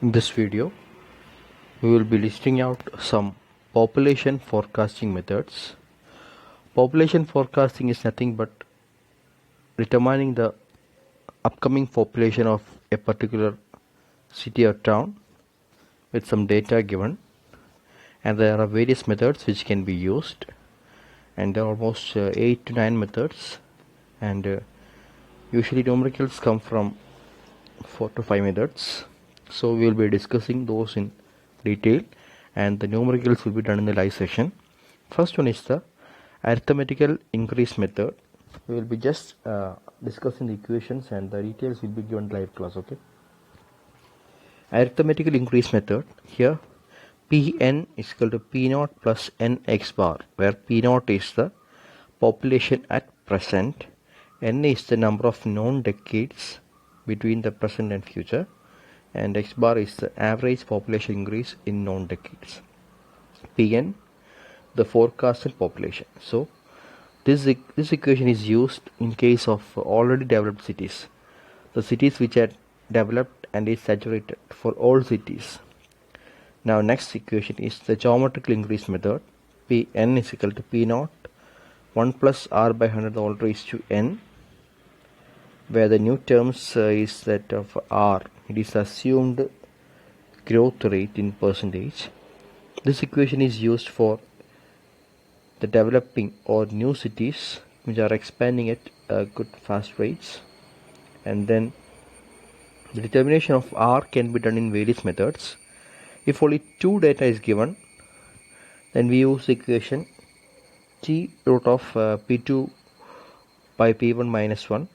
In this video, we will be listing out some population forecasting methods. Population forecasting is nothing but determining the upcoming population of a particular city or town with some data given, and there are various methods which can be used, and there are almost 8 to 9 methods, and usually numericals come from 4 to 5 methods. So we will be discussing those in detail, and the numericals will be done in the live session. First one is the arithmetical increase method. We will be just discussing the equations, and the details will be given in live class. Okay. Arithmetical increase method. Here Pn is equal to P naught plus n x bar, where P naught is the population at present, n is the number of known decades between the present and future, and x bar is the average population increase in known decades. Pn, the forecasted population. So this equation is used in case of already developed cities, the cities which are developed and is saturated for all cities. Now next equation is the geometrical increase method. Pn is equal to P naught 1 plus r by 100 all raised to n, where the new terms is that of r, it is assumed growth rate in percentage. This equation is used for the developing or new cities which are expanding at good fast rates, and then the determination of r can be done in various methods. If only two data is given, then we use the equation t root of p2 by p1 minus 1,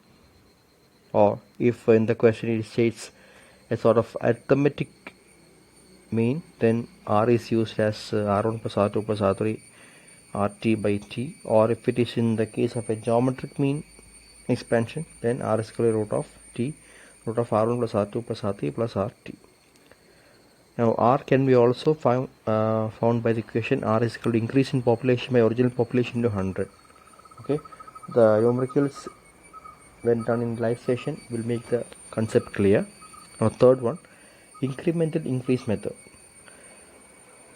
or if in the question it states a sort of arithmetic mean, then r is used as r1 plus r2 plus r3 rt by t, or if it is in the case of a geometric mean expansion, then r is equal to root of t root of r1 plus r2 plus r3 plus rt. Now r can be also found by the equation r is equal to increase in population by original population into 100. Okay, the numericals when done in live session will make the concept clear. Now third one, incremental increase method.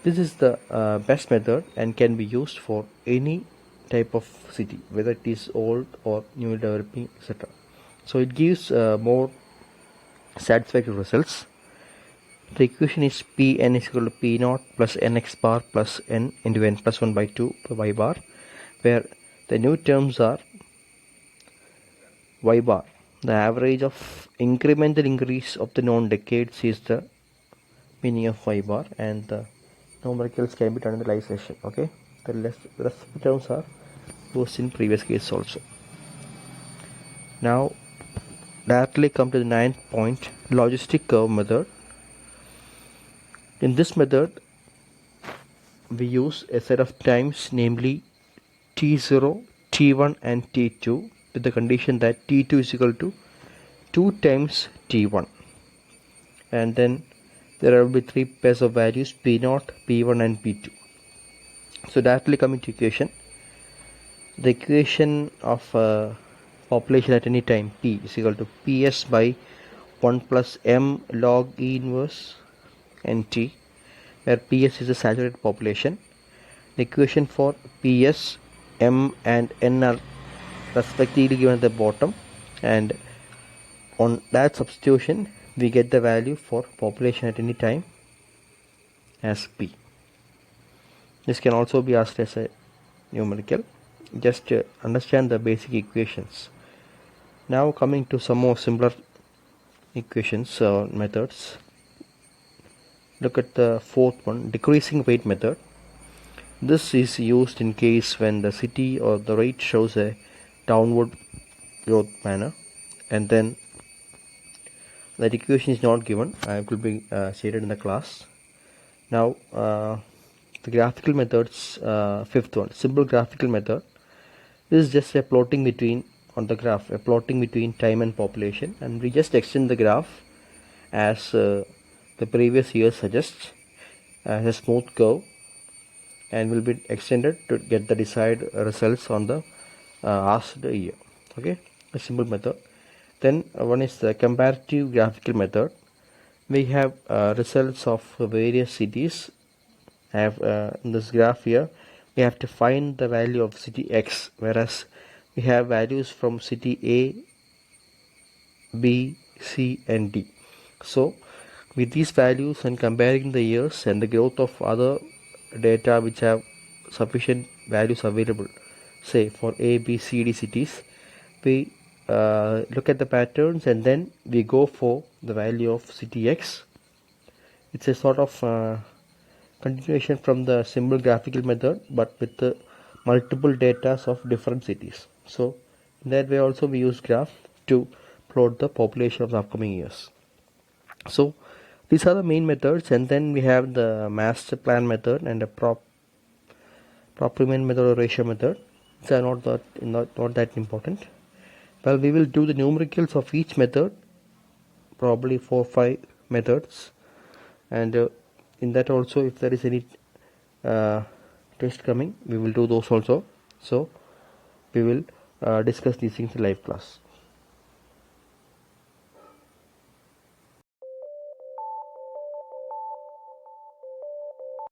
This is the best method and can be used for any type of city, whether it is old or new developing, etc. So it gives more satisfactory results. The equation is Pn is equal to P naught plus nx bar plus n into n plus 1 by 2 y bar, where the new terms are y bar. The average of incremental increase of the known decades is the meaning of y bar, and the numericals can be done in the live session. Okay, the rest of the terms are used in previous case also. Now directly come to the 9th point, logistic curve method. In this method we use a set of times, namely t0, t1 and t2, with the condition that t2 is equal to 2 times t1, and then there will be 3 pairs of values p0, p1 and p2. So directly coming to equation, the equation of population at any time p is equal to ps by 1 plus m log e inverse nt, where ps is the saturated population. The equation for ps, m and n are respectively given at the bottom, and on that substitution we get the value for population at any time as p. This can also be asked as a numerical. Just understand the basic equations. Now coming to some more simpler equations or methods. Look at the fourth one, decreasing weight method. This is used in case when the city or the rate shows a downward growth manner, and then that equation is not given. It will be stated in the class. Now the graphical methods, fifth one, simple graphical method. This is just a plotting between on the graph, a plotting between time and population, and we just extend the graph as the previous year suggests, as a smooth curve, and will be extended to get the desired results on the asked year. Okay, a simple method. Then one is the comparative graphical method. we have results of various cities. I have in this graph here we have to find the value of city X, whereas we have values from city A, B, C and D. So with these values and comparing the years and the growth of other data which have sufficient values available, say for A, B, C, D cities, we look at the patterns and then we go for the value of city X. It's a sort of continuation from the simple graphical method, but with the multiple data of different cities. So in that way also we use graph to plot the population of the upcoming years. So these are the main methods, and then we have the master plan method and the proplement method or ratio method. These are not that important. Well, we will do the numericals of each method, probably 4-5 methods, and in that also if there is any test coming, we will do those also. So we will discuss these things in live class.